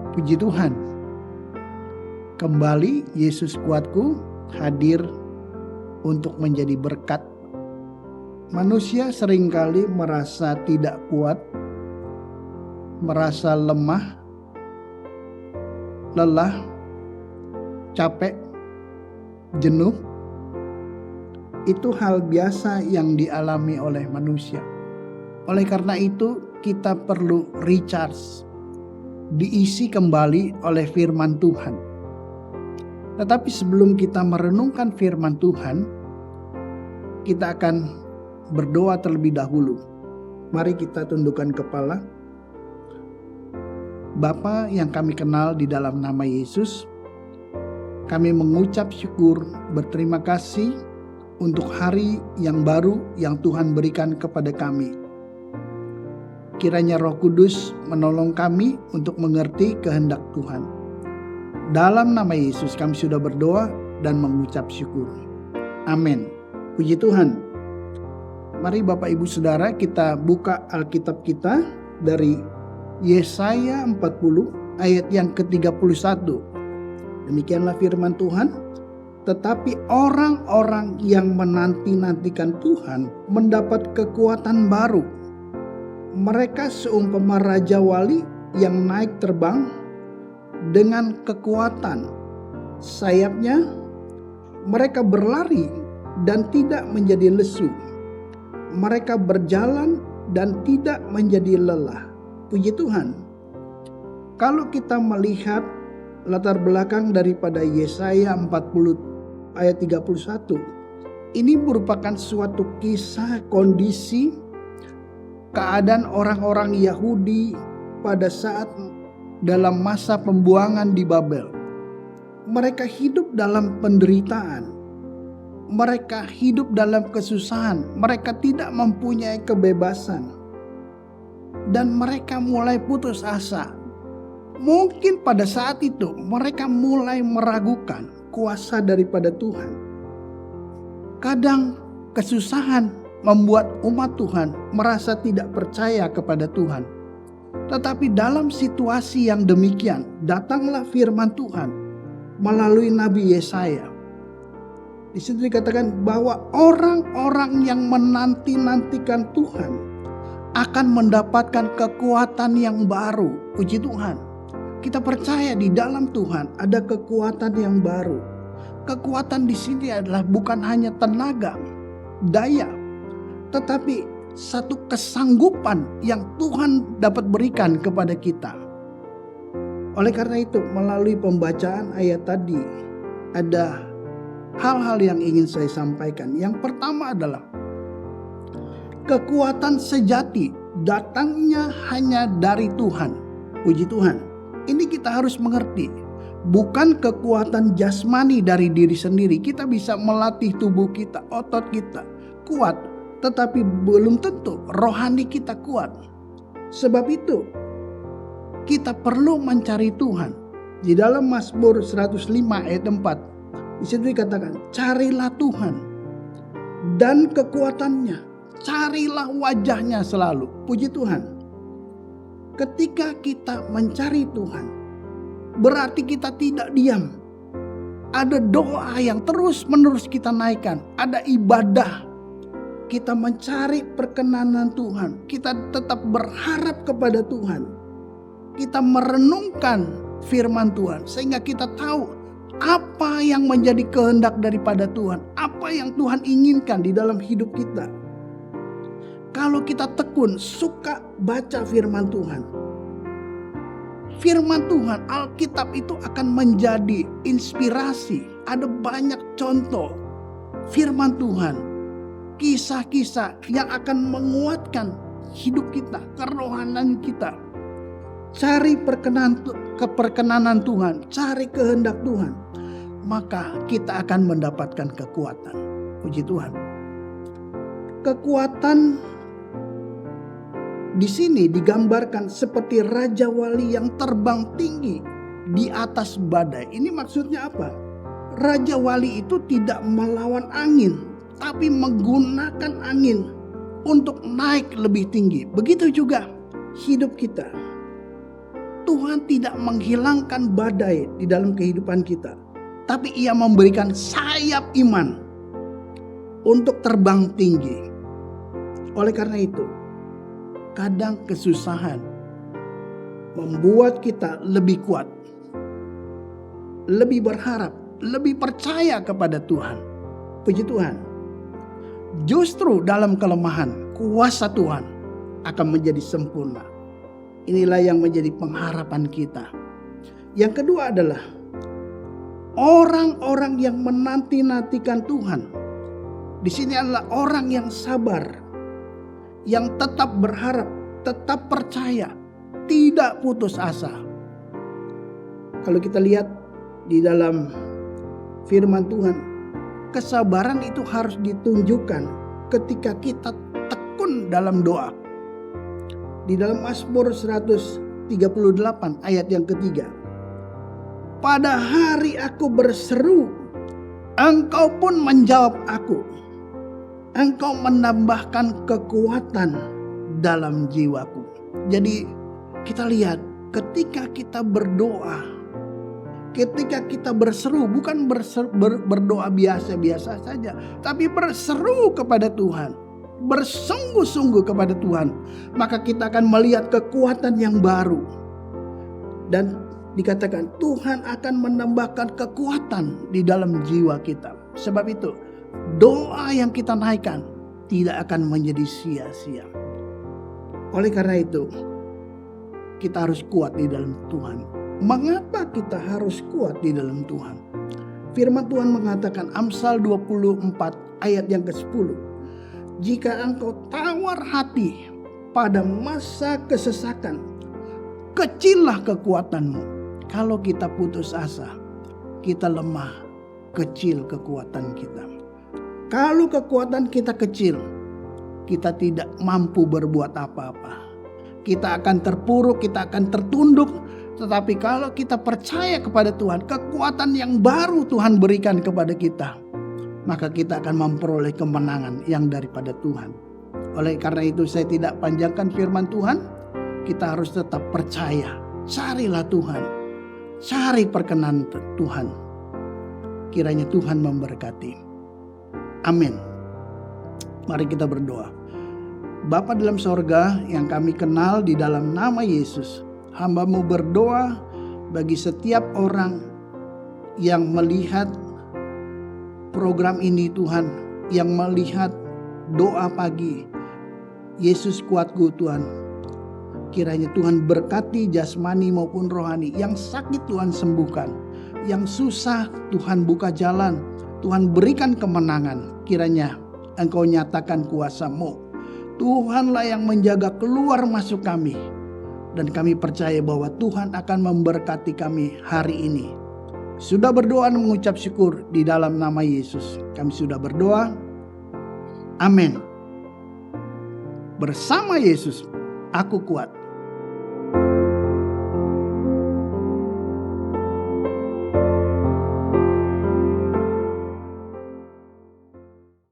Puji Tuhan, kembali Yesus kuatku hadir untuk menjadi berkat. Manusia seringkali merasa tidak kuat, merasa lemah, lelah, capek, jenuh. Itu hal biasa yang dialami oleh manusia. Oleh karena itu kita perlu recharge, diisi kembali oleh firman Tuhan. Tetapi sebelum kita merenungkan firman Tuhan, kita akan berdoa terlebih dahulu. Mari kita tundukkan kepala. Bapa yang kami kenal di dalam nama Yesus, kami mengucap syukur, berterima kasih untuk hari yang baru yang Tuhan berikan kepada kami. Kiranya Roh Kudus menolong kami untuk mengerti kehendak Tuhan. Dalam nama Yesus kami sudah berdoa dan mengucap syukur. Amin. Puji Tuhan. Mari Bapak Ibu Saudara kita buka Alkitab kita dari Yesaya 40 ayat yang ke-31. Demikianlah firman Tuhan. Tetapi orang-orang yang menanti-nantikan Tuhan mendapat kekuatan baru. Mereka seumpama raja wali yang naik terbang dengan kekuatan sayapnya. Mereka berlari dan tidak menjadi lesu. Mereka berjalan dan tidak menjadi lelah. Puji Tuhan. Kalau kita melihat latar belakang daripada Yesaya 40 ayat 31, ini merupakan suatu kisah kondisi keadaan orang-orang Yahudi pada saat dalam masa pembuangan di Babel. Mereka hidup dalam penderitaan. Mereka hidup dalam kesusahan. Mereka tidak mempunyai kebebasan. Dan mereka mulai putus asa. Mungkin pada saat itu mereka mulai meragukan kuasa daripada Tuhan. Kadang kesusahan membuat umat Tuhan merasa tidak percaya kepada Tuhan. Tetapi dalam situasi yang demikian, datanglah firman Tuhan melalui Nabi Yesaya. Di situ dikatakan bahwa orang-orang yang menanti-nantikan Tuhan akan mendapatkan kekuatan yang baru. Puji Tuhan. Kita percaya di dalam Tuhan ada kekuatan yang baru. Kekuatan di sini adalah bukan hanya tenaga, daya, tetapi satu kesanggupan yang Tuhan dapat berikan kepada kita. Oleh karena itu, melalui pembacaan ayat tadi, ada hal-hal yang ingin saya sampaikan. Yang pertama adalah kekuatan sejati datangnya hanya dari Tuhan. Puji Tuhan. Ini kita harus mengerti. Bukan kekuatan jasmani dari diri sendiri. Kita bisa melatih tubuh kita, otot kita kuat. Tetapi belum tentu rohani kita kuat. Sebab itu kita perlu mencari Tuhan. Di dalam Mazmur 105 ayat 4. Di situ dikatakan, carilah Tuhan dan kekuatannya. Carilah wajahnya selalu. Puji Tuhan. Ketika kita mencari Tuhan, berarti kita tidak diam. Ada doa yang terus-menerus kita naikkan. Ada ibadah. Kita mencari perkenanan Tuhan. Kita tetap berharap kepada Tuhan. Kita merenungkan firman Tuhan. Sehingga kita tahu apa yang menjadi kehendak daripada Tuhan. Apa yang Tuhan inginkan di dalam hidup kita. Kalau kita tekun, suka baca firman Tuhan. Firman Tuhan, Alkitab itu akan menjadi inspirasi. Ada banyak contoh firman Tuhan. Kisah-kisah yang akan menguatkan hidup kita, kerohanian kita. Cari keperkenanan Tuhan, cari kehendak Tuhan. Maka kita akan mendapatkan kekuatan. Puji Tuhan. Kekuatan di sini digambarkan seperti raja wali yang terbang tinggi di atas badai. Ini maksudnya apa? Raja wali itu tidak melawan angin, tapi menggunakan angin untuk naik lebih tinggi. Begitu juga hidup kita. Tuhan tidak menghilangkan badai di dalam kehidupan kita, tapi Ia memberikan sayap iman untuk terbang tinggi. Oleh karena itu, kadang kesusahan membuat kita lebih kuat, lebih berharap, lebih percaya kepada Tuhan. Puji Tuhan. Justru dalam kelemahan, kuasa Tuhan akan menjadi sempurna. Inilah yang menjadi pengharapan kita. Yang kedua adalah orang-orang yang menanti-nantikan Tuhan. Di sini adalah orang yang sabar, yang tetap berharap, tetap percaya, tidak putus asa. Kalau kita lihat di dalam firman Tuhan, kesabaran itu harus ditunjukkan ketika kita tekun dalam doa. Di dalam Mazmur 138 ayat yang ketiga. Pada hari aku berseru, Engkau pun menjawab aku. Engkau menambahkan kekuatan dalam jiwaku. Jadi kita lihat ketika kita berdoa, ketika kita berseru, bukan berdoa biasa-biasa saja, tapi berseru kepada Tuhan, bersungguh-sungguh kepada Tuhan, maka kita akan melihat kekuatan yang baru. Dan dikatakan Tuhan akan menambahkan kekuatan di dalam jiwa kita. Sebab itu doa yang kita naikkan tidak akan menjadi sia-sia. Oleh karena itu kita harus kuat di dalam Tuhan. Mengapa kita harus kuat di dalam Tuhan? Firman Tuhan mengatakan Amsal 24 ayat yang ke-10. Jika engkau tawar hati pada masa kesesakan, kecillah kekuatanmu. Kalau kita putus asa, kita lemah, kecil kekuatan kita. Kalau kekuatan kita kecil, kita tidak mampu berbuat apa-apa. Kita akan terpuruk, kita akan tertunduk. Tetapi kalau kita percaya kepada Tuhan, kekuatan yang baru Tuhan berikan kepada kita, maka kita akan memperoleh kemenangan yang daripada Tuhan. Oleh karena itu saya tidak panjangkan firman Tuhan. Kita harus tetap percaya. Carilah Tuhan. Cari perkenan Tuhan. Kiranya Tuhan memberkati. Amin. Mari kita berdoa. Bapa dalam sorga yang kami kenal di dalam nama Yesus, hamba-Mu berdoa bagi setiap orang yang melihat program ini Tuhan, yang melihat doa pagi. Yesus kuatku Tuhan. Kiranya Tuhan berkati jasmani maupun rohani. Yang sakit Tuhan sembuhkan. Yang susah Tuhan buka jalan. Tuhan berikan kemenangan. Kiranya Engkau nyatakan kuasa-Mu. Tuhanlah yang menjaga keluar masuk kami. Dan kami percaya bahwa Tuhan akan memberkati kami hari ini. Sudah berdoa dan mengucap syukur di dalam nama Yesus. Kami sudah berdoa. Amin. Bersama Yesus, aku kuat.